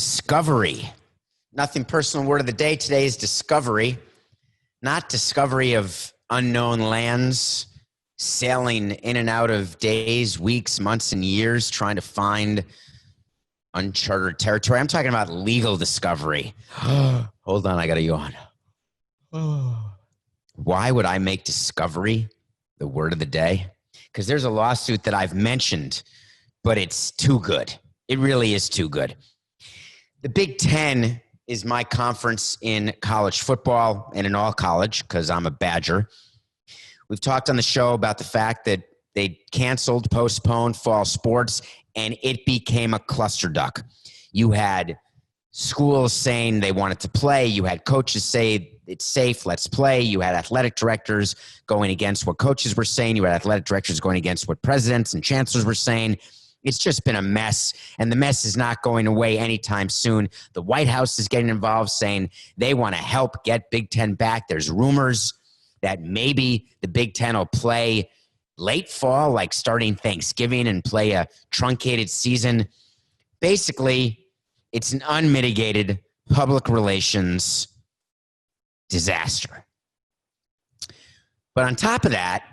Discovery. Nothing personal word of the day today is discovery. Not discovery of unknown lands, sailing in and out of days, weeks, months, and years, trying to find uncharted territory. I'm talking about legal discovery. Hold on, I got to yawn. Why would I make discovery the word of the day? Because there's a lawsuit that I've mentioned, but it's too good. It really is too good. The Big Ten is my conference in college football and in all college because I'm a Badger. We've talked on the show about the fact that they canceled, postponed fall sports, and it became a cluster duck. You had schools saying they wanted to play. You had coaches say it's safe, let's play. You had athletic directors going against what coaches were saying. You had athletic directors going against what presidents and chancellors were saying. It's just been a mess, and the mess is not going away anytime soon. The White House is getting involved, saying they want to help get Big Ten back. There's rumors that maybe the Big Ten will play late fall, like starting Thanksgiving, and play a truncated season. Basically, it's an unmitigated public relations disaster. But on top of that,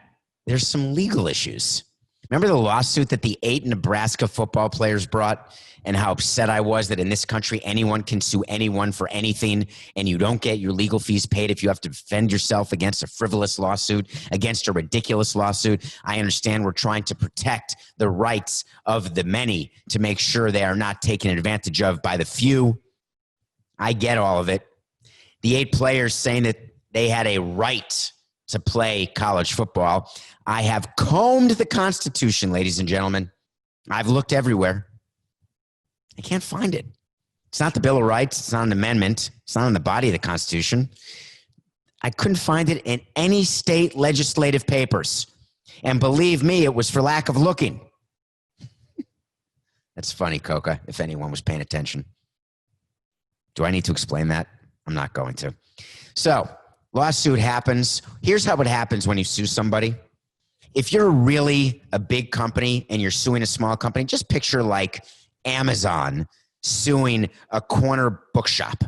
there's some legal issues. Remember the lawsuit that the 8 Nebraska football players brought, and how upset I was that in this country anyone can sue anyone for anything, and you don't get your legal fees paid if you have to defend yourself against a frivolous lawsuit, against a ridiculous lawsuit. I understand we're trying to protect the rights of the many to make sure they are not taken advantage of by the few. I get all of it. The 8 players saying that they had a right to play college football. I have combed the Constitution, ladies and gentlemen. I've looked everywhere. I can't find it. It's not the Bill of Rights. It's not an amendment. It's not in the body of the Constitution. I couldn't find it in any state legislative papers. And believe me, it was for lack of looking. That's funny, Coca, if anyone was paying attention. Do I need to explain that? I'm not going to. So, lawsuit happens. Here's how it happens when you sue somebody. If you're really a big company and you're suing a small company, just picture like Amazon suing a corner bookshop.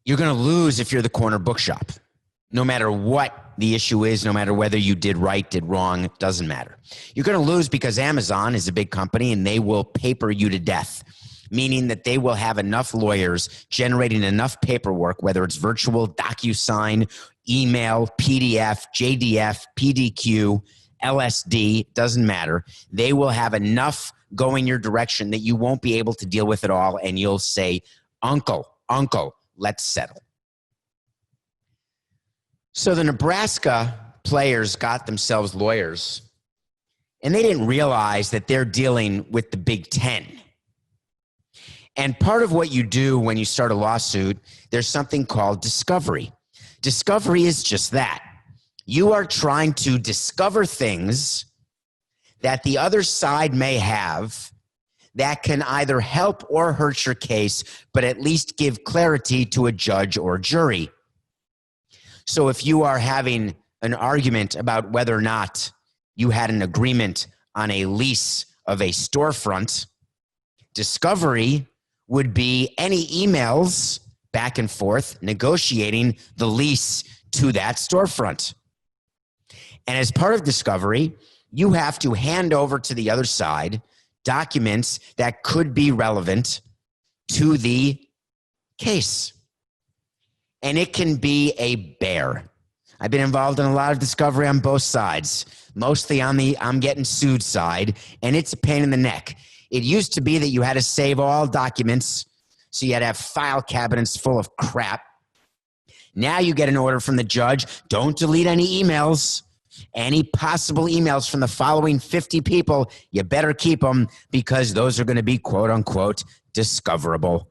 You're going to lose if you're the corner bookshop. No matter what the issue is, no matter whether you did right, did wrong, it doesn't matter. You're going to lose because Amazon is a big company and they will paper you to death, meaning that they will have enough lawyers generating enough paperwork, whether it's virtual, DocuSign, email, PDF, JDF, PDQ, LSD, doesn't matter. They will have enough going your direction that you won't be able to deal with it all, and you'll say, Uncle, let's settle. So the Nebraska players got themselves lawyers, and they didn't realize that they're dealing with the Big Ten. And part of what you do when you start a lawsuit, there's something called discovery. Discovery is just that. You are trying to discover things that the other side may have that can either help or hurt your case, but at least give clarity to a judge or jury. So if you are having an argument about whether or not you had an agreement on a lease of a storefront, discovery would be any emails back and forth negotiating the lease to that storefront. And as part of discovery, you have to hand over to the other side documents that could be relevant to the case. And it can be a bear. I've been involved in a lot of discovery on both sides, mostly on the I'm getting sued side, and it's a pain in the neck. It used to be that you had to save all documents, so you had to have file cabinets full of crap. Now you get an order from the judge, don't delete any emails. Any possible emails from the following 50 people, you better keep them because those are going to be quote unquote discoverable.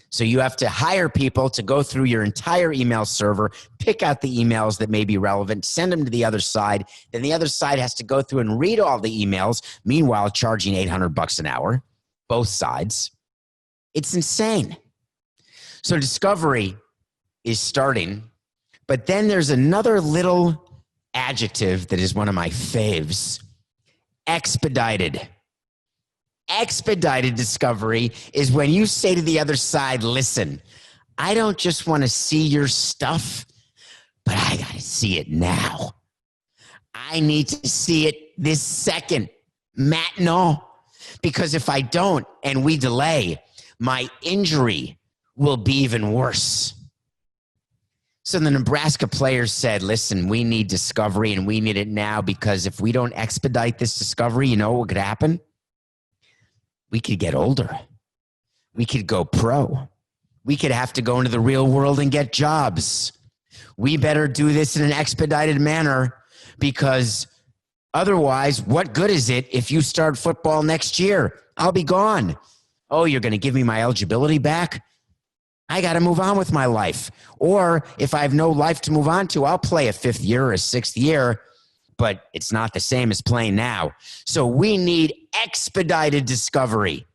So you have to hire people to go through your entire email server, pick out the emails that may be relevant, send them to the other side. Then the other side has to go through and read all the emails, meanwhile charging $800 an hour, both sides. It's insane. So discovery is starting, but then there's another little adjective that is one of my faves. Expedited. Expedited discovery is when you say to the other side, listen, I don't just want to see your stuff, but I got to see it now. I need to see it this second. Maintenant. Because if I don't and we delay, my injury will be even worse. So the Nebraska players said, listen, we need discovery and we need it now, because if we don't expedite this discovery, you know what could happen? We could get older. We could go pro. We could have to go into the real world and get jobs. We better do this in an expedited manner, because otherwise, what good is it if you start football next year? I'll be gone. Oh, you're going to give me my eligibility back? I got to move on with my life. Or if I have no life to move on to, I'll play a 5th year or a 6th year, but it's not the same as playing now. So we need expedited discovery.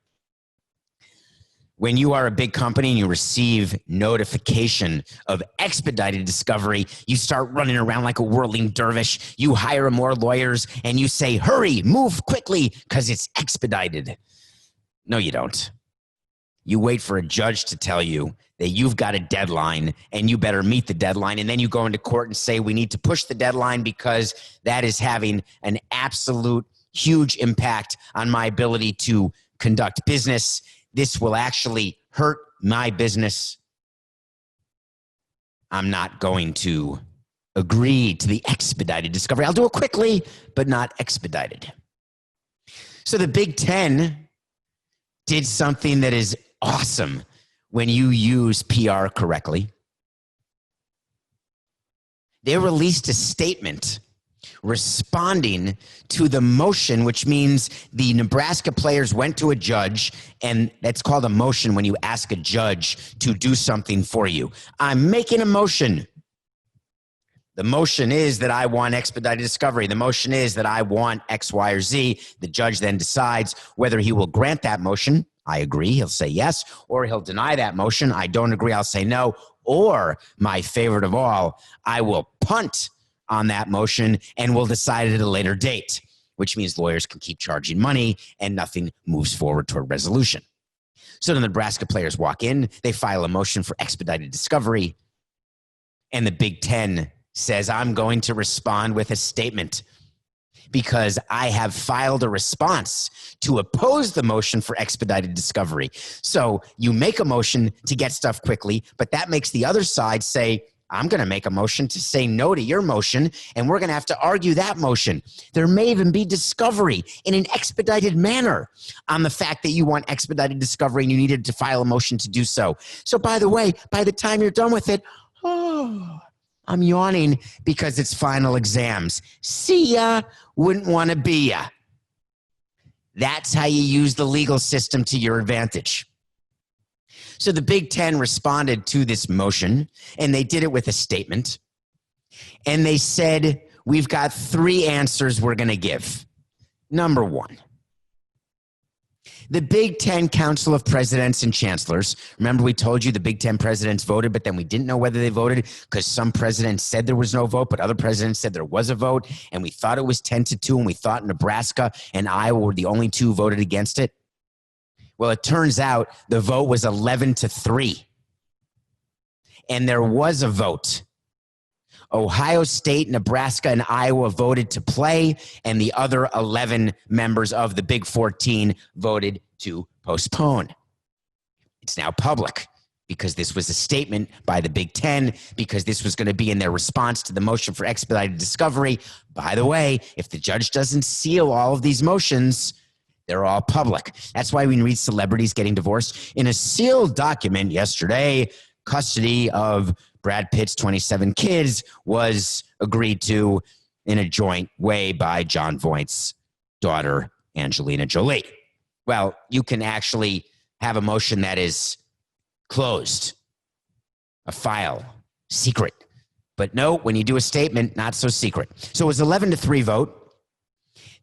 When you are a big company and you receive notification of expedited discovery, you start running around like a whirling dervish. You hire more lawyers and you say, hurry, move quickly, because it's expedited. No, you don't. You wait for a judge to tell you that you've got a deadline and you better meet the deadline. And then you go into court and say, we need to push the deadline because that is having an absolute huge impact on my ability to conduct business. This will actually hurt my business. I'm not going to agree to the expedited discovery. I'll do it quickly, but not expedited. So the Big Ten did something that is awesome when you use PR correctly. They released a statement responding to the motion, which means the Nebraska players went to a judge, and that's called a motion when you ask a judge to do something for you. I'm making a motion. The motion is that I want expedited discovery. The motion is that I want X, Y, or Z. The judge then decides whether he will grant that motion. I agree, he'll say yes, or he'll deny that motion. I don't agree, I'll say no. Or, my favorite of all, I will punt on that motion and we'll decide at a later date, which means lawyers can keep charging money and nothing moves forward toward resolution. So the Nebraska players walk in, they file a motion for expedited discovery, and the Big Ten says, I'm going to respond with a statement because I have filed a response to oppose the motion for expedited discovery. So you make a motion to get stuff quickly, but that makes the other side say, I'm going to make a motion to say no to your motion, and we're going to have to argue that motion. There may even be discovery in an expedited manner on the fact that you want expedited discovery and you needed to file a motion to do so. So by the way, by the time you're done with it, I'm yawning because it's final exams. See ya, wouldn't want to be ya. That's how you use the legal system to your advantage. So the Big Ten responded to this motion, and they did it with a statement. And they said, we've got 3 answers we're going to give. Number 1, the Big Ten Council of Presidents and Chancellors. Remember, we told you the Big Ten presidents voted, but then we didn't know whether they voted because some presidents said there was no vote, but other presidents said there was a vote, and we thought it was 10-2, and we thought Nebraska and Iowa were the only 2 voted against it. Well, it turns out the vote was 11-3, and there was a vote. Ohio State, Nebraska, and Iowa voted to play, and the other 11 members of the Big 14 voted to postpone. It's now public because this was a statement by the Big Ten, because this was going to be in their response to the motion for expedited discovery. By the way, if the judge doesn't seal all of these motions, they're all public. That's why we read celebrities getting divorced. In a sealed document yesterday, custody of Brad Pitt's 27 kids was agreed to in a joint way by Jon Voight's daughter, Angelina Jolie. Well, you can actually have a motion that is closed, a file, secret. But no, when you do a statement, not so secret. So it was 11-3 vote.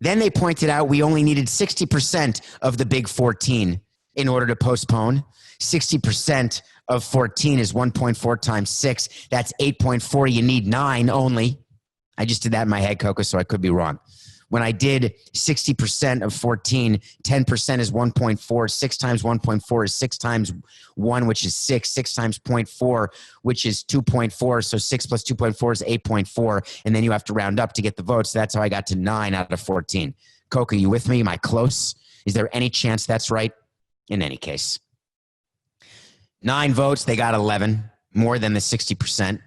Then they pointed out we only needed 60% of the Big 14 in order to postpone. 60% of 14 is 1.4 times 6. That's 8.4. You need 9 only. I just did that in my head, Coco, so I could be wrong. When I did 60% of 14, 10% is 1.4. 6 times 1.4 is 6 times 1, which is 6. 6 times 0.4, which is 2.4. So 6 plus 2.4 is 8.4. And then you have to round up to get the votes. That's how I got to 9 out of 14. Coca, you with me? Am I close? Is there any chance that's right? In any case. 9 votes, they got 11, more than the 60%.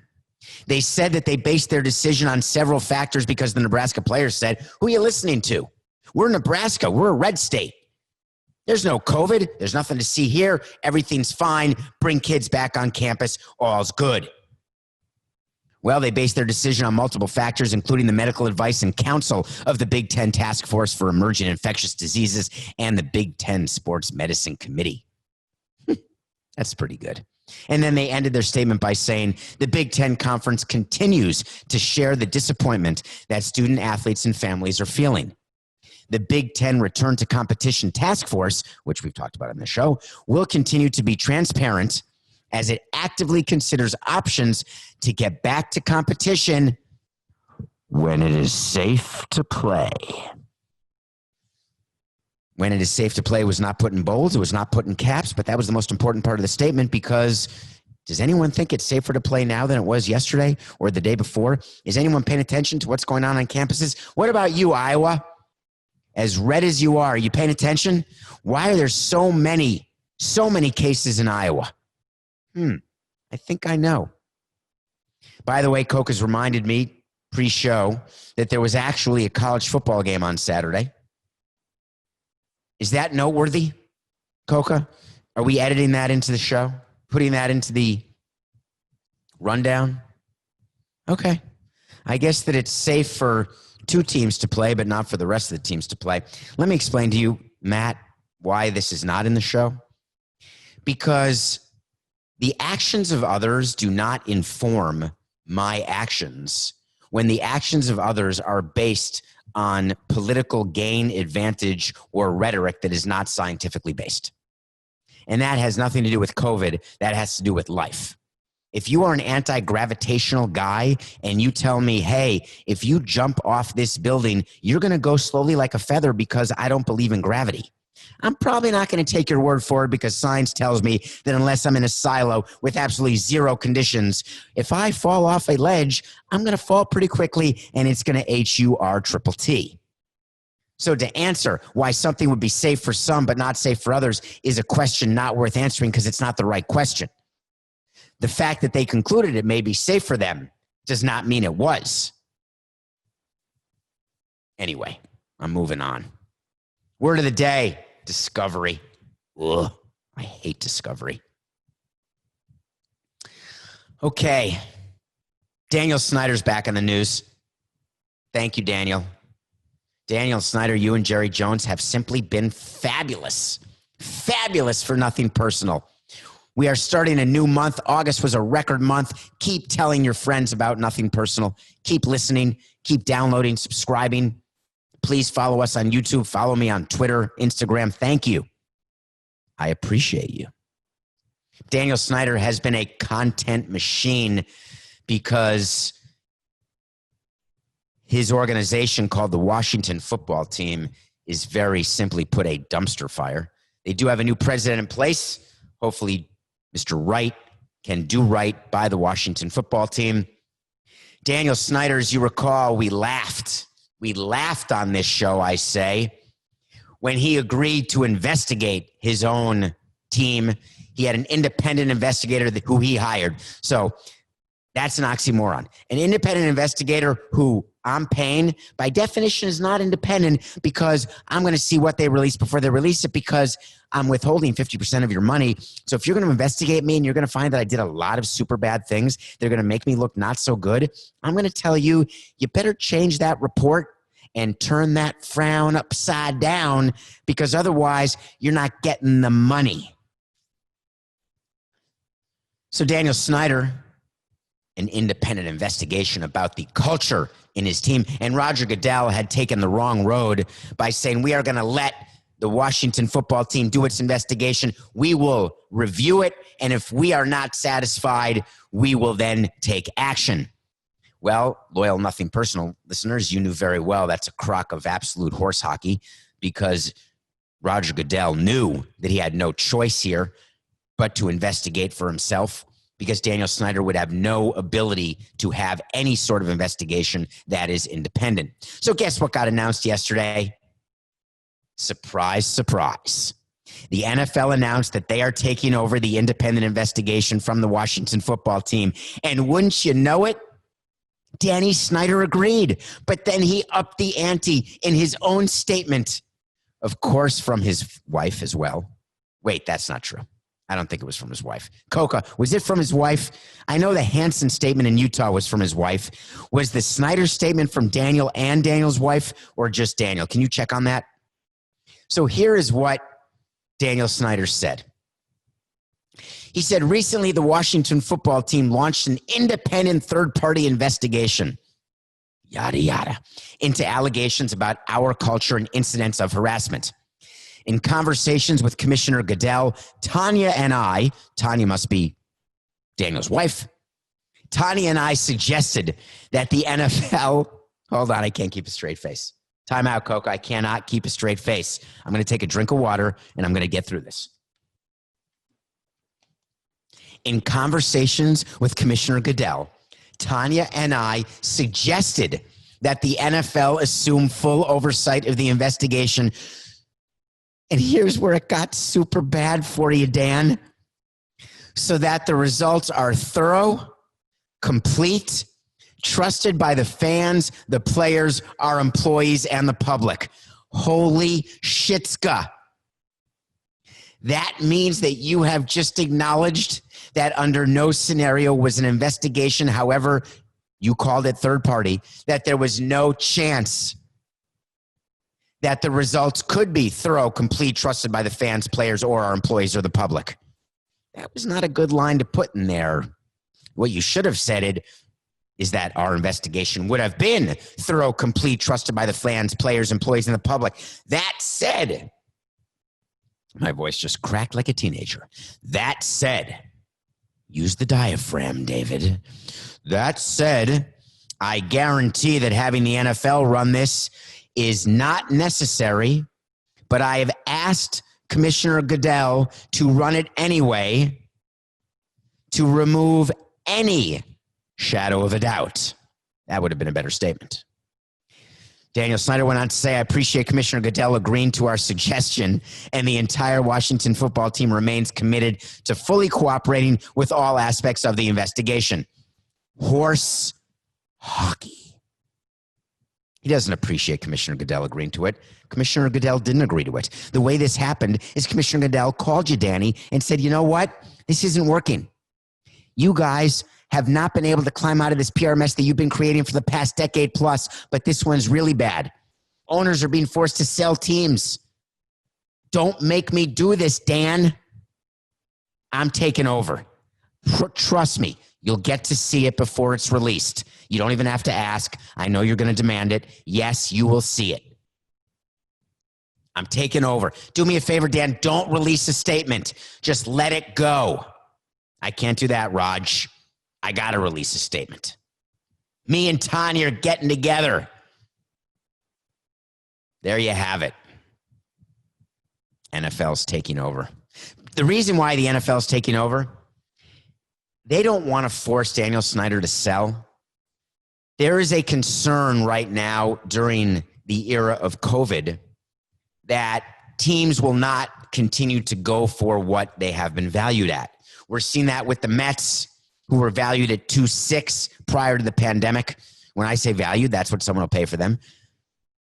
They said that they based their decision on several factors because the Nebraska players said, who are you listening to? We're Nebraska. We're a red state. There's no COVID. There's nothing to see here. Everything's fine. Bring kids back on campus. All's good. Well, they based their decision on multiple factors, including the medical advice and counsel of the Big Ten Task Force for Emerging Infectious Diseases and the Big Ten Sports Medicine Committee. That's pretty good. And then they ended their statement by saying the Big Ten Conference continues to share the disappointment that student athletes and families are feeling. The Big Ten Return to Competition Task Force, which we've talked about on the show, will continue to be transparent as it actively considers options to get back to competition when it is safe to play. When it is safe to play was not put in bold, it was not put in caps, but that was the most important part of the statement because does anyone think it's safer to play now than it was yesterday or the day before? Is anyone paying attention to what's going on campuses? What about you, Iowa? As red as you are you paying attention? Why are there so many cases in Iowa? I think I know. By the way, Coke has reminded me pre-show that there was actually a college football game on Saturday. Is that noteworthy, Coca? Are we editing that into the show? Putting that into the rundown? Okay. I guess that it's safe for 2 teams to play, but not for the rest of the teams to play. Let me explain to you, Matt, why this is not in the show. Because the actions of others do not inform my actions when the actions of others are based on political gain, advantage, or rhetoric that is not scientifically based. And that has nothing to do with COVID. That has to do with life. If you are an anti-gravitational guy and you tell me, hey, if you jump off this building, you're going to go slowly like a feather because I don't believe in gravity. I'm probably not going to take your word for it because science tells me that unless I'm in a silo with absolutely 0 conditions, if I fall off a ledge, I'm going to fall pretty quickly and it's going to HURTT. So to answer why something would be safe for some but not safe for others is a question not worth answering because it's not the right question. The fact that they concluded it may be safe for them does not mean it was. Anyway, I'm moving on. Word of the day, discovery. Ugh, I hate discovery. Okay. Daniel Snyder's back on the news. Thank you, Daniel. Daniel Snyder, you and Jerry Jones have simply been fabulous. Fabulous for Nothing Personal. We are starting a new month. August was a record month. Keep telling your friends about Nothing Personal. Keep listening. Keep downloading, subscribing. Please follow us on YouTube. Follow me on Twitter, Instagram. Thank you. I appreciate you. Daniel Snyder has been a content machine because his organization called the Washington Football Team is very simply put a dumpster fire. They do have a new president in place. Hopefully, Mr. Wright can do right by the Washington Football Team. Daniel Snyder, as you recall, we laughed. We laughed on this show, I say, when he agreed to investigate his own team. He had an independent investigator who he hired. So that's an oxymoron. An independent investigator who I'm paying, by definition, is not independent because I'm going to see what they release before they release it because I'm withholding 50% of your money. So if you're going to investigate me and you're going to find that I did a lot of super bad things, they're going to make me look not so good, I'm going to tell you, you better change that report and turn that frown upside down because otherwise you're not getting the money. So Daniel Snyder, an independent investigation about the culture in his team. And Roger Goodell had taken the wrong road by saying, we are going to let the Washington Football Team do its investigation. We will review it. And if we are not satisfied, we will then take action. Well, loyal, nothing personal listeners, you knew very well that's a crock of absolute horse hockey, because Roger Goodell knew that he had no choice here but to investigate for himself, because Daniel Snyder would have no ability to have any sort of investigation that is independent. So guess what got announced yesterday? Surprise, surprise. The NFL announced that they are taking over the independent investigation from the Washington football team. And wouldn't you know it, Danny Snyder agreed. But then he upped the ante in his own statement, of course, from his wife as well. Wait, that's not true. I don't think it was from his wife. Coca, was it from his wife? I know the Hansen statement in Utah was from his wife. Was the Snyder statement from Daniel and Daniel's wife, or just Daniel? Can you check on that? So here is what Daniel Snyder said. He said, recently the Washington football team launched an independent third-party investigation, yada, yada, into allegations about our culture and incidents of harassment. In conversations with Commissioner Goodell, Tanya and I, Tanya must be Daniel's wife, Tanya and I suggested that the NFL, hold on, I can't keep a straight face. Time out, Coca. I cannot keep a straight face. I'm going to take a drink of water, and I'm going to get through this. In conversations with Commissioner Goodell, Tanya and I suggested that the NFL assume full oversight of the investigation. And here's where it got super bad for you, Dan. So that the results are thorough, complete, trusted by the fans, the players, our employees, and the public. Holy shitska. That means that you have just acknowledged that under no scenario was an investigation, however you called it third party, that there was no chance that the results could be thorough, complete, trusted by the fans, players, or our employees or the public. That was not a good line to put in there. What you should have said is that our investigation would have been thorough, complete, trusted by the fans, players, employees, and the public. That said, my voice just cracked like a teenager. That said, use the diaphragm, David. That said, I guarantee that having the NFL run this is not necessary, but I have asked Commissioner Goodell to run it anyway to remove any shadow of a doubt. That would have been a better statement. Daniel Snyder went on to say, I appreciate Commissioner Goodell agreeing to our suggestion, and the entire Washington football team remains committed to fully cooperating with all aspects of the investigation. Horse hockey. He doesn't appreciate Commissioner Goodell agreeing to it. Commissioner Goodell didn't agree to it. The way this happened is Commissioner Goodell called you, Danny, and said, you know what? This isn't working. You guys have not been able to climb out of this PR mess that you've been creating for the past decade plus, but this one's really bad. Owners are being forced to sell teams. Don't make me do this, Dan. I'm taking over. Trust me, you'll get to see it before it's released. You don't even have to ask. I know you're going to demand it. Yes, you will see it. I'm taking over. Do me a favor, Dan. Don't release a statement. Just let it go. I can't do that, Raj. I got to release a statement. Me and Tanya are getting together. There you have it. NFL's taking over. The reason why the NFL's taking over, they don't want to force Daniel Snyder to sell. There is a concern right now during the era of COVID that teams will not continue to go for what they have been valued at. We're seeing that with the Mets, who were valued at 2.6 prior to the pandemic. When I say valued, that's what someone will pay for them.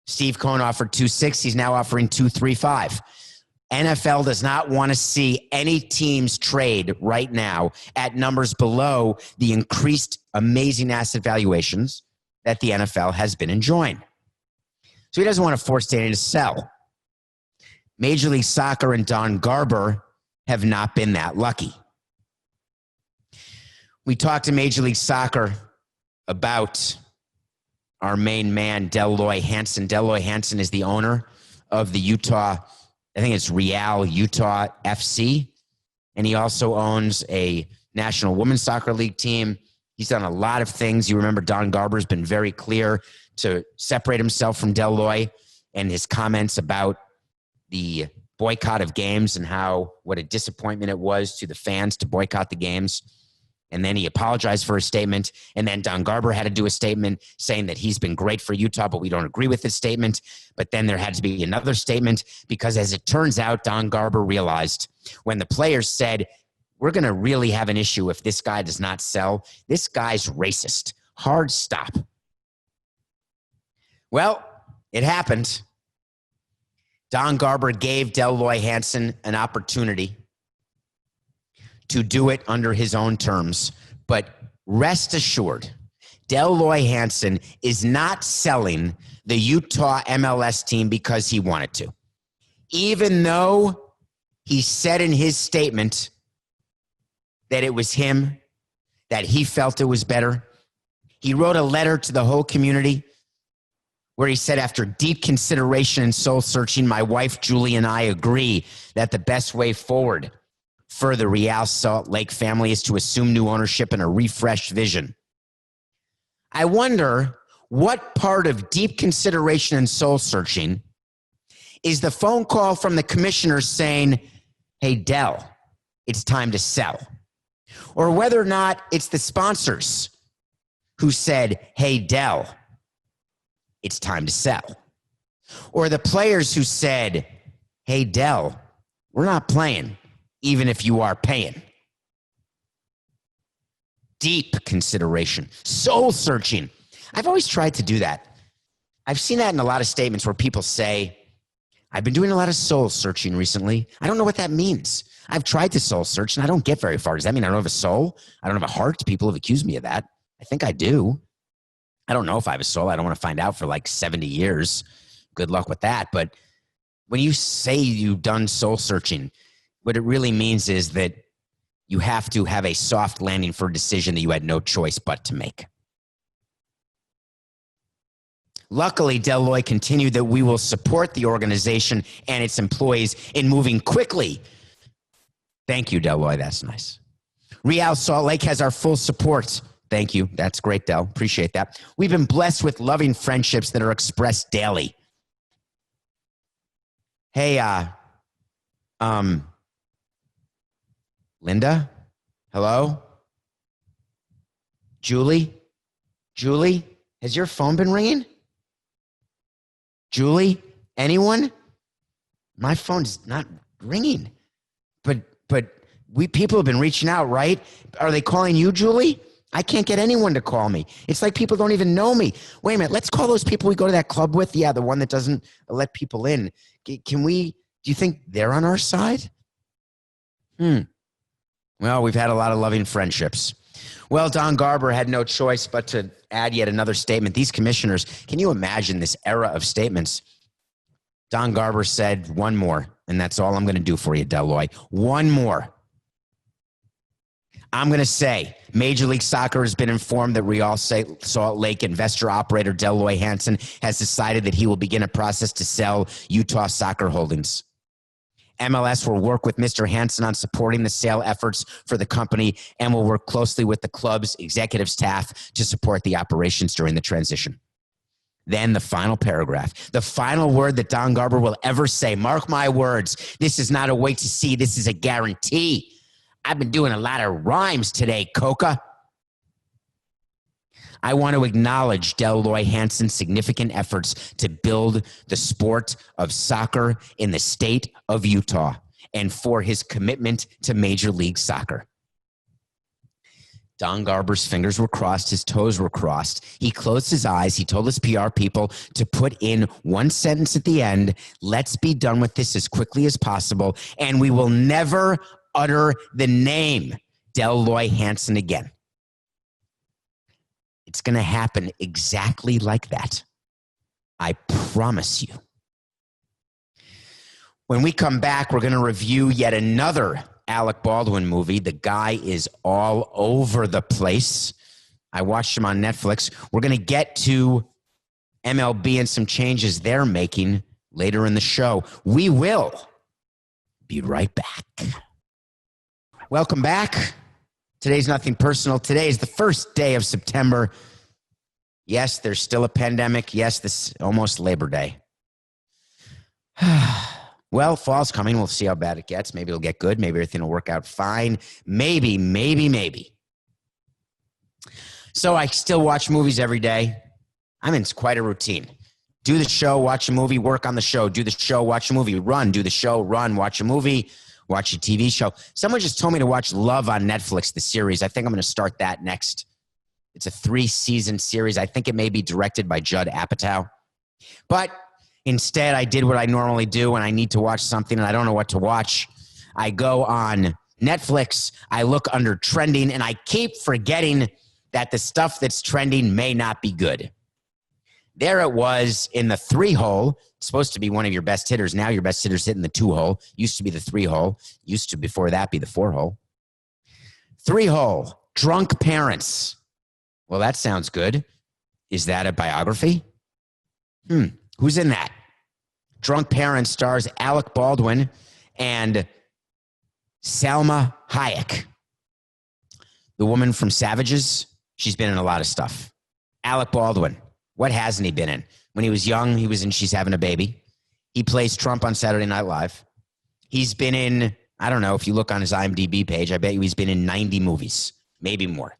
Steve Cohen offered 2.6. He's now offering 2.35. NFL does not want to see any teams trade right now at numbers below the increased amazing asset valuations that the NFL has been enjoying. So he doesn't want to force Danny to sell. Major League Soccer and Don Garber have not been that lucky. We talked to Major League Soccer about our main man, Dell Loy Hansen. Dell Loy Hansen is the owner of the Utah, I think it's Real Utah FC. And he also owns a National Women's Soccer League team He's done a lot of things. You remember Don Garber's been very clear to separate himself from Dell Loy and his comments about the boycott of games and what a disappointment it was to the fans to boycott the games. And then he apologized for his statement. And then Don Garber had to do a statement saying that he's been great for Utah, but we don't agree with his statement. But then there had to be another statement because, as it turns out, Don Garber realized when the players said, we're going to really have an issue if this guy does not sell, this guy's racist. Hard stop. Well, it happened. Don Garber gave Dell Loy Hansen an opportunity to do it under his own terms. But rest assured, Dell Loy Hansen is not selling the Utah MLS team because he wanted to. Even though he said in his statement that it was him, that he felt it was better. He wrote a letter to the whole community where he said, after deep consideration and soul searching, my wife, Julie, and I agree that the best way forward for the Real Salt Lake family is to assume new ownership and a refreshed vision. I wonder what part of deep consideration and soul searching is the phone call from the commissioner saying, hey, Dell, it's time to sell. Or whether or not it's the sponsors who said, hey, Dell, it's time to sell. Or the players who said, hey, Dell, we're not playing, even if you are paying. Deep consideration, soul searching. I've always tried to do that. I've seen that in a lot of statements where people say, I've been doing a lot of soul searching recently. I don't know what that means. I've tried to soul search and I don't get very far. Does that mean I don't have a soul? I don't have a heart? People have accused me of that. I think I do. I don't know if I have a soul. I don't want to find out for like 70 years. Good luck with that. But when you say you've done soul searching, what it really means is that you have to have a soft landing for a decision that you had no choice but to make. Luckily, Dell Loy continued that we will support the organization and its employees in moving quickly. Thank you, Dell Loy. That's nice. Real Salt Lake has our full support. Thank you. That's great, Dell. Appreciate that. We've been blessed with loving friendships that are expressed daily. Hey, Linda? Hello? Julie? Julie? Has your phone been ringing? Julie? Anyone? My phone's not ringing. But people have been reaching out, right? Are they calling you, Julie? I can't get anyone to call me. It's like people don't even know me. Wait a minute. Let's call those people we go to that club with. Yeah, the one that doesn't let people in. Do you think they're on our side? Well, we've had a lot of loving friendships. Well, Don Garber had no choice but to add yet another statement. These commissioners, can you imagine this era of statements? Don Garber said, one more, and that's all I'm going to do for you, Dell Loy. One more. I'm going to say Major League Soccer has been informed that Real Salt Lake investor operator Dell Loy Hansen has decided that he will begin a process to sell Utah Soccer Holdings. MLS will work with Mr. Hansen on supporting the sale efforts for the company and will work closely with the club's executive staff to support the operations during the transition. Then the final paragraph, the final word that Don Garber will ever say. Mark my words. This is not a wait to see. This is a guarantee. I've been doing a lot of rhymes today, Coca. I want to acknowledge Dell Loy Hansen's significant efforts to build the sport of soccer in the state of Utah and for his commitment to Major League Soccer. Don Garber's fingers were crossed, his toes were crossed. He closed his eyes. He told his PR people to put in one sentence at the end. Let's be done with this as quickly as possible, and we will never utter the name Dell Loy Hansen again. It's going to happen exactly like that. I promise you. When we come back, we're going to review yet another Alec Baldwin movie. The guy is all over the place. I watched him on Netflix. We're going to get to MLB and some changes they're making later in the show. We will be right back. Welcome back Today's nothing personal. Today is the first day of September. Yes, there's still a pandemic. Yes, this is almost Labor Day. Well, fall's coming. We'll see how bad it gets. Maybe it'll get good. Maybe everything will work out fine. Maybe. So I still watch movies every day. I'm in quite a routine. Do the show, watch a movie, work on the show. Do the show, watch a movie, run. Do the show, run, watch a movie, watch a TV show. Someone just told me to watch Love on Netflix, the series. I think I'm going to start that next. It's a 3-season series. I think it may be directed by Judd Apatow. But instead, I did what I normally do when I need to watch something and I don't know what to watch. I go on Netflix, I look under trending, and I keep forgetting that the stuff that's trending may not be good. There it was in the 3-hole. It's supposed to be one of your best hitters. Now your best hitter's hitting the 2-hole. Used to be the 3-hole. Used to, before that, be the 4-hole. 3-hole, drunk parents. Well, that sounds good. Is that a biography? Who's in that? Drunk Parents stars Alec Baldwin and Salma Hayek. The woman from Savages. She's been in a lot of stuff. Alec Baldwin. What hasn't he been in? When he was young, he was in She's Having a Baby. He plays Trump on Saturday Night Live. He's been in, I don't know, if you look on his IMDb page, I bet you he's been in 90 movies, maybe more.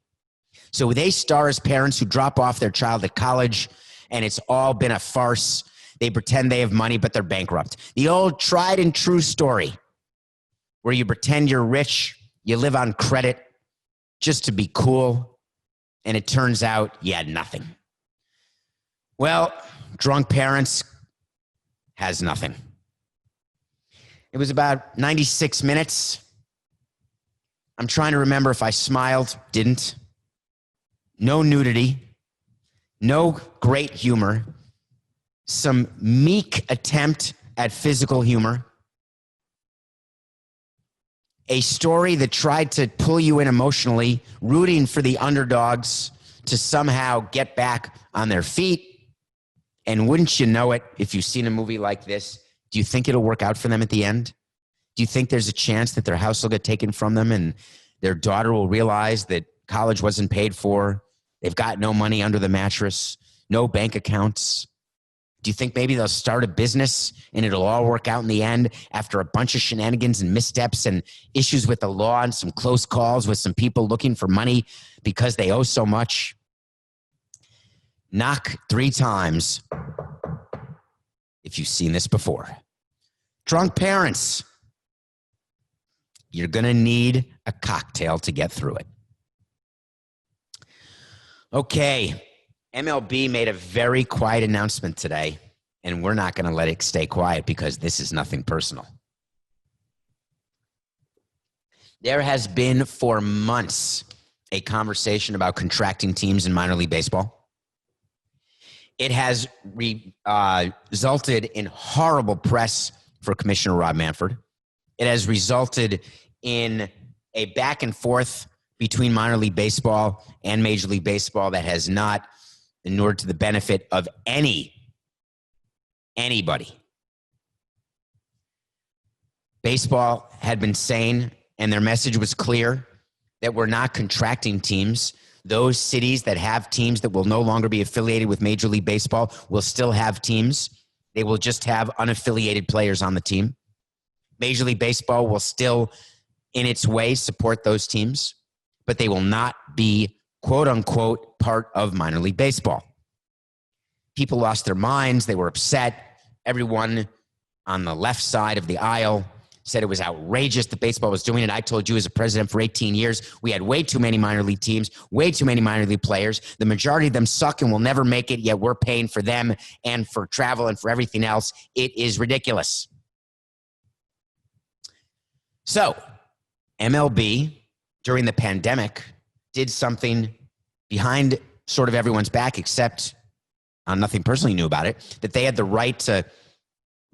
So they star as parents who drop off their child at college, and it's all been a farce. They pretend they have money, but they're bankrupt. The old tried and true story where you pretend you're rich, you live on credit just to be cool, and it turns out you had nothing. Well, Drunk Parents has nothing. It was about 96 minutes. I'm trying to remember if I smiled, didn't. No nudity, no great humor, some meek attempt at physical humor, a story that tried to pull you in emotionally, rooting for the underdogs to somehow get back on their feet. And wouldn't you know it, if you've seen a movie like this, do you think it'll work out for them at the end? Do you think there's a chance that their house will get taken from them and their daughter will realize that college wasn't paid for? They've got no money under the mattress, no bank accounts. Do you think maybe they'll start a business and it'll all work out in the end after a bunch of shenanigans and missteps and issues with the law and some close calls with some people looking for money because they owe so much? Knock 3 times if you've seen this before. Drunk Parents. You're going to need a cocktail to get through it. Okay, MLB made a very quiet announcement today, and we're not going to let it stay quiet because this is nothing personal. There has been for months a conversation about contracting teams in minor league baseball. It has resulted in horrible press for Commissioner Rob Manfred. It has resulted in a back and forth between minor league baseball and Major League Baseball that has not inured to the benefit of anybody. Baseball had been saying, and their message was clear, that we're not contracting teams. Those cities that have teams that will no longer be affiliated with Major League Baseball will still have teams. They will just have unaffiliated players on the team. Major League Baseball will still, in its way, support those teams, but they will not be, quote unquote, part of minor league baseball. People lost their minds. They were upset. Everyone on the left side of the aisle said it was outrageous that baseball was doing it. I told you as a president for 18 years, we had way too many minor league teams, way too many minor league players. The majority of them suck and will never make it, yet we're paying for them and for travel and for everything else. It is ridiculous. So MLB, during the pandemic, did something behind sort of everyone's back, except nothing personally new about it, that they had the right to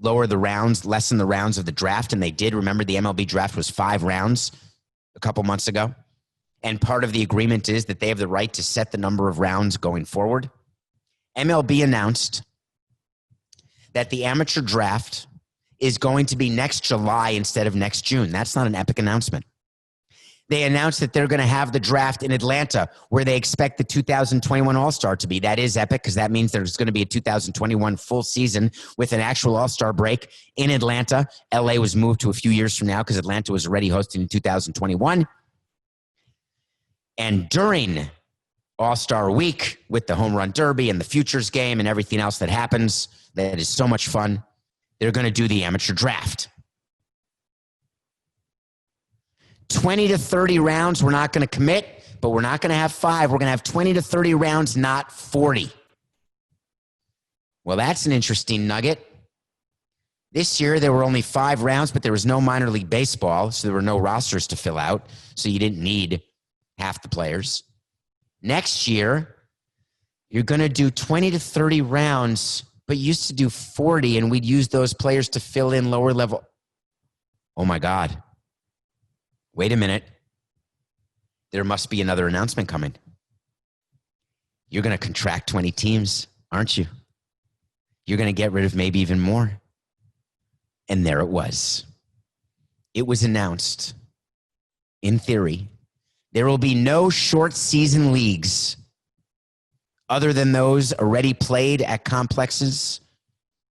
lower the rounds, lessen the rounds of the draft, and they did. Remember, the MLB draft was 5 rounds a couple months ago, and part of the agreement is that they have the right to set the number of rounds going forward. MLB announced that the amateur draft is going to be next July instead of next June. That's not an epic announcement. They announced that they're going to have the draft in Atlanta, where they expect the 2021 All-Star to be. That is epic, because that means there's going to be a 2021 full season with an actual All-Star break in Atlanta. LA was moved to a few years from now because Atlanta was already hosting in 2021. And during All-Star Week, with the Home Run Derby and the Futures Game and everything else that happens, that is so much fun, they're going to do the amateur draft. 20 to 30 rounds, we're not going to commit, but we're not going to have 5. We're going to have 20 to 30 rounds, not 40. Well, that's an interesting nugget. This year, there were only 5 rounds, but there was no minor league baseball, so there were no rosters to fill out, so you didn't need half the players. Next year, you're going to do 20 to 30 rounds, but you used to do 40, and we'd use those players to fill in lower level. Oh, my God. Wait a minute. There must be another announcement coming. You're going to contract 20 teams, aren't you? You're going to get rid of maybe even more. And there it was. It was announced, in theory, there will be no short season leagues other than those already played at complexes,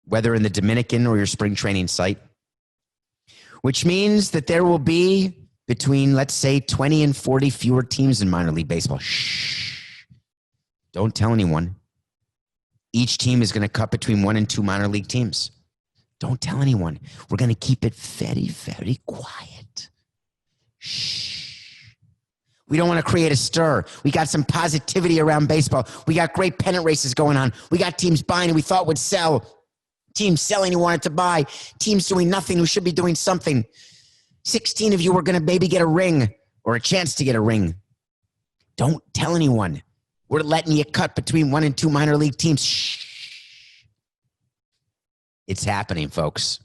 whether in the Dominican or your spring training site, which means that there will be between, let's say, 20 and 40 fewer teams in minor league baseball. Shh. Don't tell anyone. Each team is going to cut between 1 and 2 minor league teams. Don't tell anyone. We're going to keep it very, very quiet. Shh. We don't want to create a stir. We got some positivity around baseball. We got great pennant races going on. We got teams buying who we thought would sell. Teams selling who wanted to buy. Teams doing nothing who should be doing something. 16 of you were going to maybe get a ring or a chance to get a ring. Don't tell anyone. We're letting you cut between 1 and 2 minor league teams. Shh. It's happening, folks.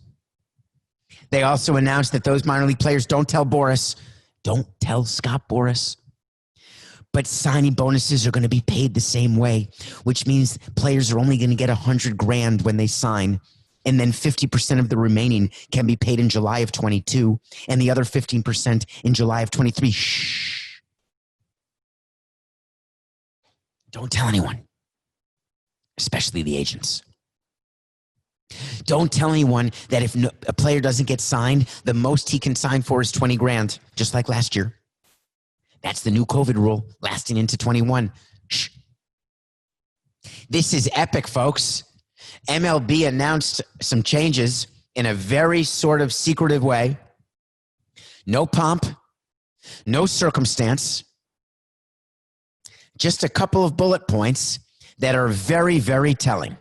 They also announced that those minor league players, don't tell Boris. Don't tell Scott Boris. But signing bonuses are going to be paid the same way, which means players are only going to get $100,000 when they sign. And then 50% of the remaining can be paid in July of 22, and the other 15% in July of 23. Shh. Don't tell anyone, especially the agents. Don't tell anyone that if a player doesn't get signed, the most he can sign for is $20,000, just like last year. That's the new COVID rule lasting into 21. Shh. This is epic, folks. MLB announced some changes in a very sort of secretive way. No pomp, no circumstance, just a couple of bullet points that are very, very telling.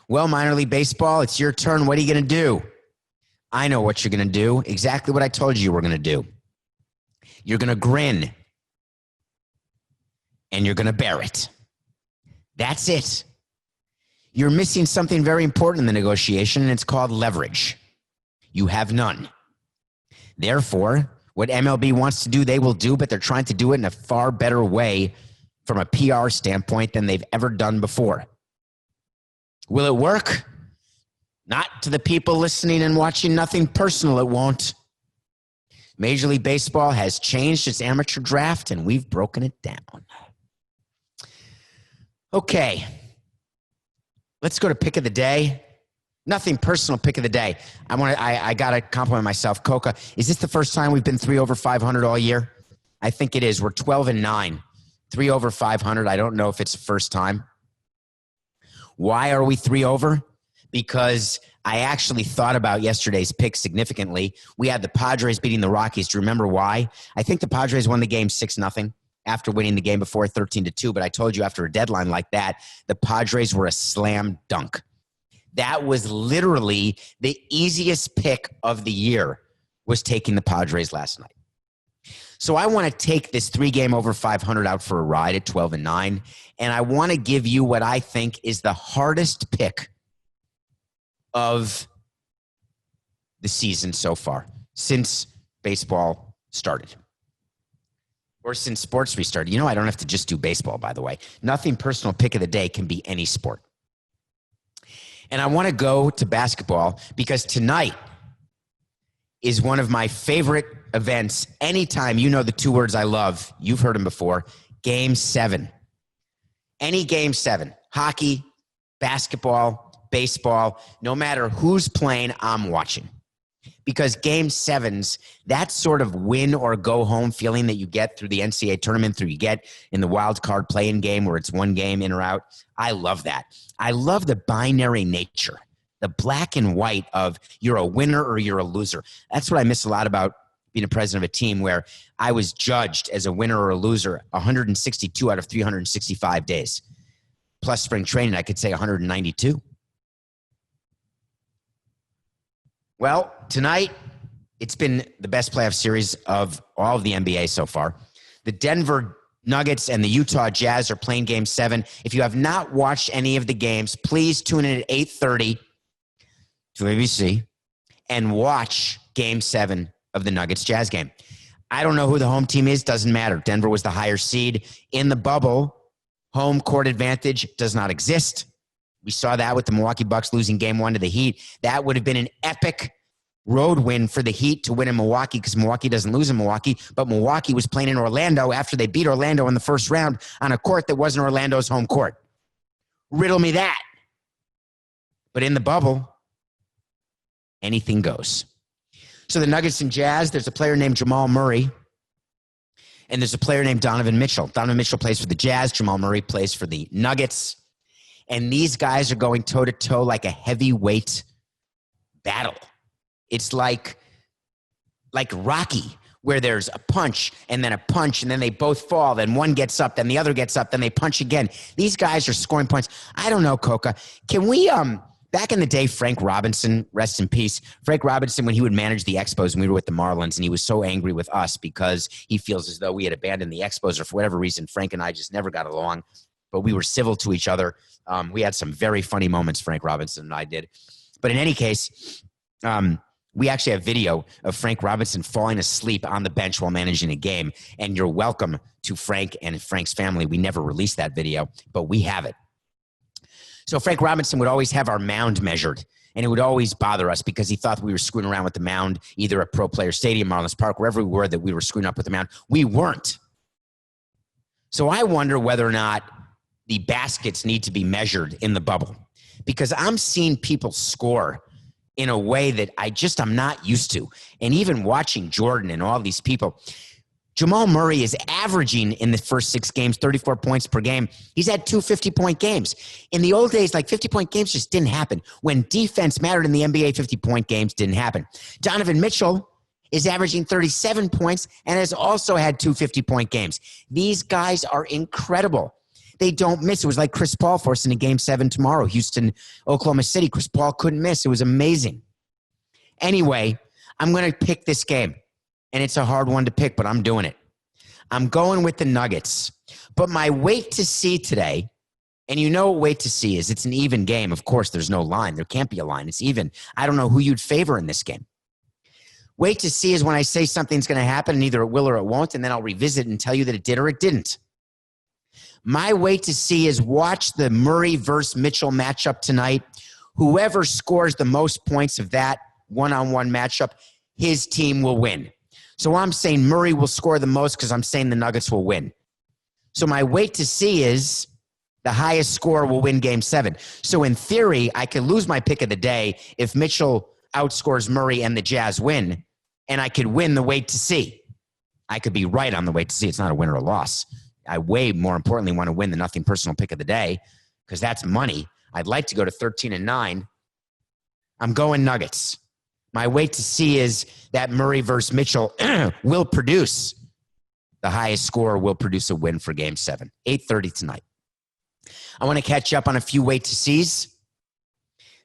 Well, minor league baseball, it's your turn. What are you going to do? I know what you're going to do. Exactly what I told you were going to do. You're going to grin, and you're going to bear it. That's it. You're missing something very important in the negotiation, and it's called leverage. You have none. Therefore, what MLB wants to do, they will do, but they're trying to do it in a far better way from a PR standpoint than they've ever done before. Will it work? Not to the people listening and watching. Nothing personal, it won't. Major League Baseball has changed its amateur draft, and we've broken it down. Okay. Let's go to pick of the day. Nothing personal, pick of the day. I got to compliment myself. Coca, is this the first time we've been 3 over 500 all year? I think it is. We're 12-9. 3 over 500. I don't know if it's the first time. Why are we 3 over? Because I actually thought about yesterday's pick significantly. We had the Padres beating the Rockies. Do you remember why? I think the Padres won the game 6-0. After winning the game before 13-2, but I told you after a deadline like that, the Padres were a slam dunk. That was literally the easiest pick of the year, was taking the Padres last night. So I want to take this 3-game over 500 out for a ride at 12-9, and I want to give you what I think is the hardest pick of the season so far, since baseball started. Or since sports restarted. You know, I don't have to just do baseball, by the way. Nothing personal, pick of the day can be any sport. And I want to go to basketball because tonight is one of my favorite events anytime. You know the two words I love. You've heard them before. Game 7. Any Game 7. Hockey, basketball, baseball, no matter who's playing, I'm watching. Because Game 7s, that sort of win or go home feeling that you get through the NCAA tournament, through you get in the wild card playing game where it's one game in or out. I love that. I love the binary nature, the black and white of you're a winner or you're a loser. That's what I miss a lot about being a president of a team, where I was judged as a winner or a loser 162 out of 365 days. Plus spring training, I could say 192. Well, tonight, it's been the best playoff series of all of the NBA so far. The Denver Nuggets and the Utah Jazz are playing Game 7. If you have not watched any of the games, please tune in at 8:30 to ABC and watch Game 7 of the Nuggets-Jazz game. I don't know who the home team is. Doesn't matter. Denver was the higher seed. In the bubble, home court advantage does not exist. We saw that with the Milwaukee Bucks losing Game 1 to the Heat. That would have been an epic road win for the Heat to win in Milwaukee, because Milwaukee doesn't lose in Milwaukee, but Milwaukee was playing in Orlando after they beat Orlando in the first round on a court that wasn't Orlando's home court. Riddle me that. But in the bubble, anything goes. So the Nuggets and Jazz, there's a player named Jamal Murray, and there's a player named Donovan Mitchell. Donovan Mitchell plays for the Jazz. Jamal Murray plays for the Nuggets. And these guys are going toe-to-toe like a heavyweight battle. It's like Rocky, where there's a punch, and then they both fall. Then one gets up, then the other gets up, then they punch again. These guys are scoring points. I don't know, Coca. Can we, back in the day, Frank Robinson, rest in peace. Frank Robinson, when he would manage the Expos, and we were with the Marlins, and he was so angry with us because he feels as though we had abandoned the Expos, or for whatever reason, Frank and I just never got along. But we were civil to each other. We had some very funny moments, Frank Robinson and I did. But in any case, we actually have video of Frank Robinson falling asleep on the bench while managing a game. And you're welcome to Frank and Frank's family. We never released that video, but we have it. So Frank Robinson would always have our mound measured, and it would always bother us because he thought we were screwing around with the mound, either at Pro Player Stadium, Marlins Park, wherever we were, that we were screwing up with the mound. We weren't. So I wonder whether or not the baskets need to be measured in the bubble, because I'm seeing people score in a way that I'm not used to. And even watching Jordan and all these people, Jamal Murray is averaging in the first 6 games 34 points per game. He's had 2 50-point games. In the old days, 50-point games just didn't happen. When defense mattered in the NBA, 50-point games didn't happen. Donovan Mitchell is averaging 37 points and has also had 2 50-point games. These guys are incredible. They don't miss. It was like Chris Paul for us in a Game 7 tomorrow. Houston, Oklahoma City. Chris Paul couldn't miss. It was amazing. Anyway, I'm going to pick this game. And it's a hard one to pick, but I'm doing it. I'm going with the Nuggets. But my wait to see today, and you know what wait to see is, it's an even game. Of course, there's no line. There can't be a line. It's even. I don't know who you'd favor in this game. Wait to see is when I say something's going to happen, and either it will or it won't, and then I'll revisit and tell you that it did or it didn't. My wait to see is watch the Murray versus Mitchell matchup tonight. Whoever scores the most points of that one-on-one matchup, his team will win. So I'm saying Murray will score the most because I'm saying the Nuggets will win. So my wait to see is the highest score will win Game 7. So in theory, I could lose my pick of the day if Mitchell outscores Murray and the Jazz win, and I could win the wait to see. I could be right on the wait to see. It's not a win or a loss. I way more importantly want to win the nothing personal pick of the day because that's money. I'd like to go to 13-9. I'm going Nuggets. My wait to see is that Murray versus Mitchell will produce the highest score, will produce a win for Game 7. 8:30 tonight. I want to catch up on a few wait to sees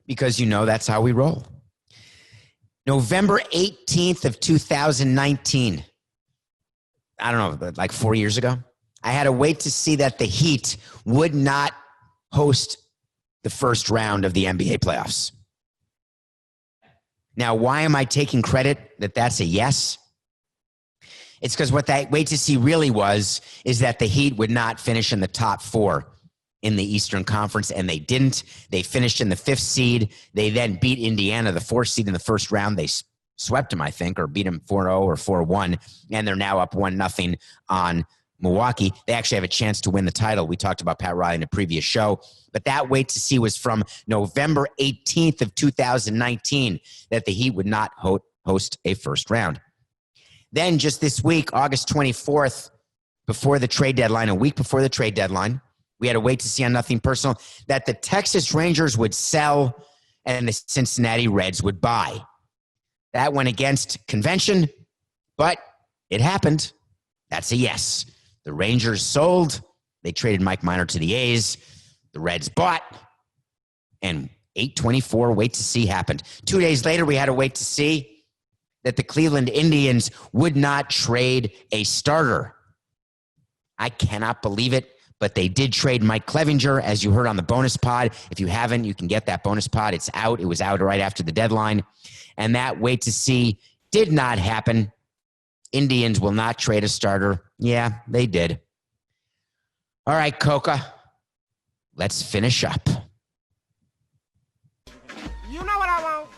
because that's how we roll. November 18th of 2019. I don't know, like 4 years ago. I had a wait to see that the Heat would not host the first round of the NBA playoffs. Now, why am I taking credit that that's a yes? It's because what that wait to see really is that the Heat would not finish in the top 4 in the Eastern Conference, and they didn't. They finished in the 5th seed. They then beat Indiana, the 4th seed in the first round. They swept them, I think, or beat them 4-0 or 4-1, and they're now up 1-0 on Milwaukee. They actually have a chance to win the title. We talked about Pat Riley in a previous show, but that wait to see was from November 18th of 2019 that the Heat would not host a first round. Then just this week, August 24th, before the trade deadline, a week before the trade deadline, we had to wait to see on Nothing Personal that the Texas Rangers would sell and the Cincinnati Reds would buy. That went against convention, but it happened. That's a yes. The Rangers sold. They traded Mike Minor to the A's. The Reds bought. And 8/24 wait to see happened. 2 days later, we had to wait to see that the Cleveland Indians would not trade a starter. I cannot believe it, but they did trade Mike Clevinger, as you heard on the bonus pod. If you haven't, you can get that bonus pod. It's out. It was out right after the deadline. And that wait to see did not happen. Indians will not trade a starter. Yeah, they did. All right, Coca, let's finish up. You know what I want?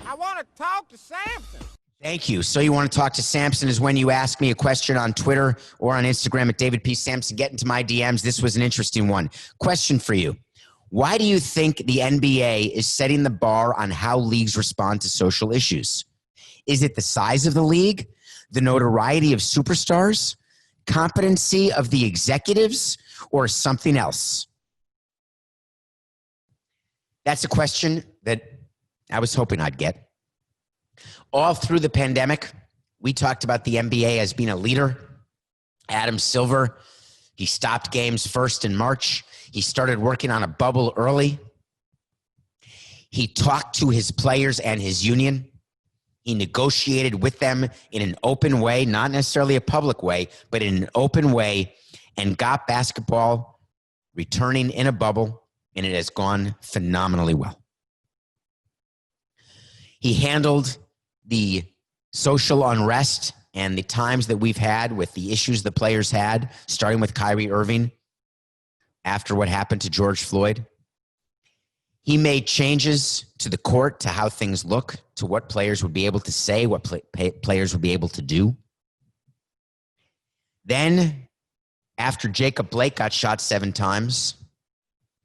I want to talk to Samson. Thank you. So you want to talk to Samson is when you ask me a question on Twitter or on Instagram at David P. Samson. Get into my DMs. This was an interesting one. Question for you. Why do you think the NBA is setting the bar on how leagues respond to social issues? Is it the size of the league, the notoriety of superstars, competency of the executives, or something else? That's a question that I was hoping I'd get. All through the pandemic, we talked about the NBA as being a leader. Adam Silver, he stopped games first in March. He started working on a bubble early. He talked to his players and his union. He negotiated with them in an open way, not necessarily a public way, but in an open way, and got basketball returning in a bubble, and it has gone phenomenally well. He handled the social unrest and the times that we've had with the issues the players had, starting with Kyrie Irving after what happened to George Floyd. He made changes to the court, to how things look, to what players would be able to say, what players would be able to do. Then, after Jacob Blake got shot 7 times,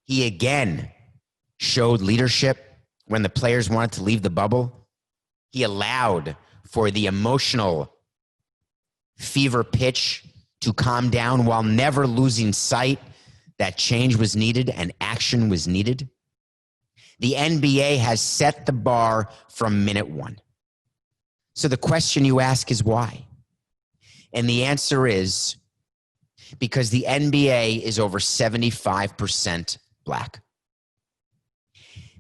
he again showed leadership when the players wanted to leave the bubble. He allowed for the emotional fever pitch to calm down while never losing sight that change was needed and action was needed. The NBA has set the bar from minute one. So the question you ask is why? And the answer is because the NBA is over 75% black.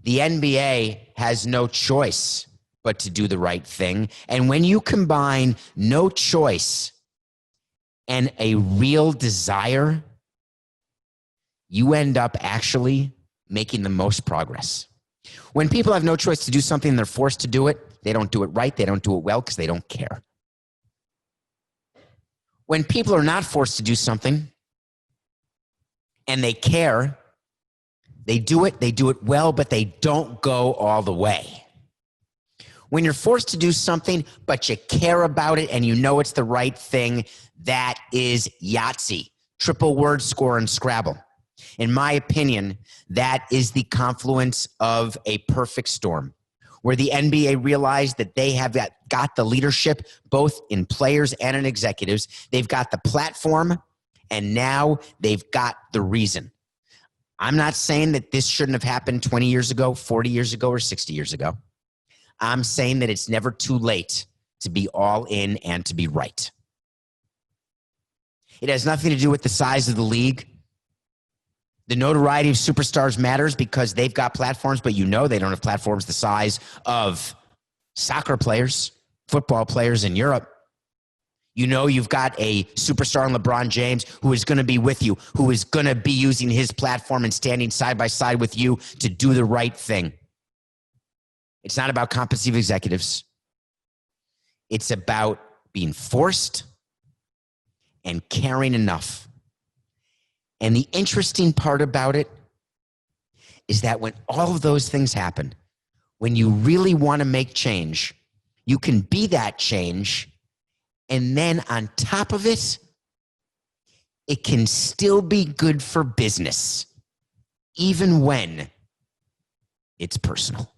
The NBA has no choice but to do the right thing. And when you combine no choice and a real desire, you end up actually making the most progress. When people have no choice to do something and they're forced to do it, they don't do it right, they don't do it well because they don't care. When people are not forced to do something and they care, they do it well, but they don't go all the way. When you're forced to do something, but you care about it and you know it's the right thing, that is Yahtzee. Triple word score in Scrabble. In my opinion, that is the confluence of a perfect storm, where the NBA realized that they have got the leadership, both in players and in executives. They've got the platform, and now they've got the reason. I'm not saying that this shouldn't have happened 20 years ago, 40 years ago, or 60 years ago. I'm saying that it's never too late to be all in and to be right. It has nothing to do with the size of the league. The notoriety of superstars matters because they've got platforms, but you know they don't have platforms the size of soccer players, football players in Europe. You know you've got a superstar in LeBron James who is going to be with you, who is going to be using his platform and standing side by side with you to do the right thing. It's not about competency of executives. It's about being forced and caring enough. And the interesting part about it is that when all of those things happen, when you really want to make change, you can be that change. And then on top of it, it can still be good for business, even when it's personal.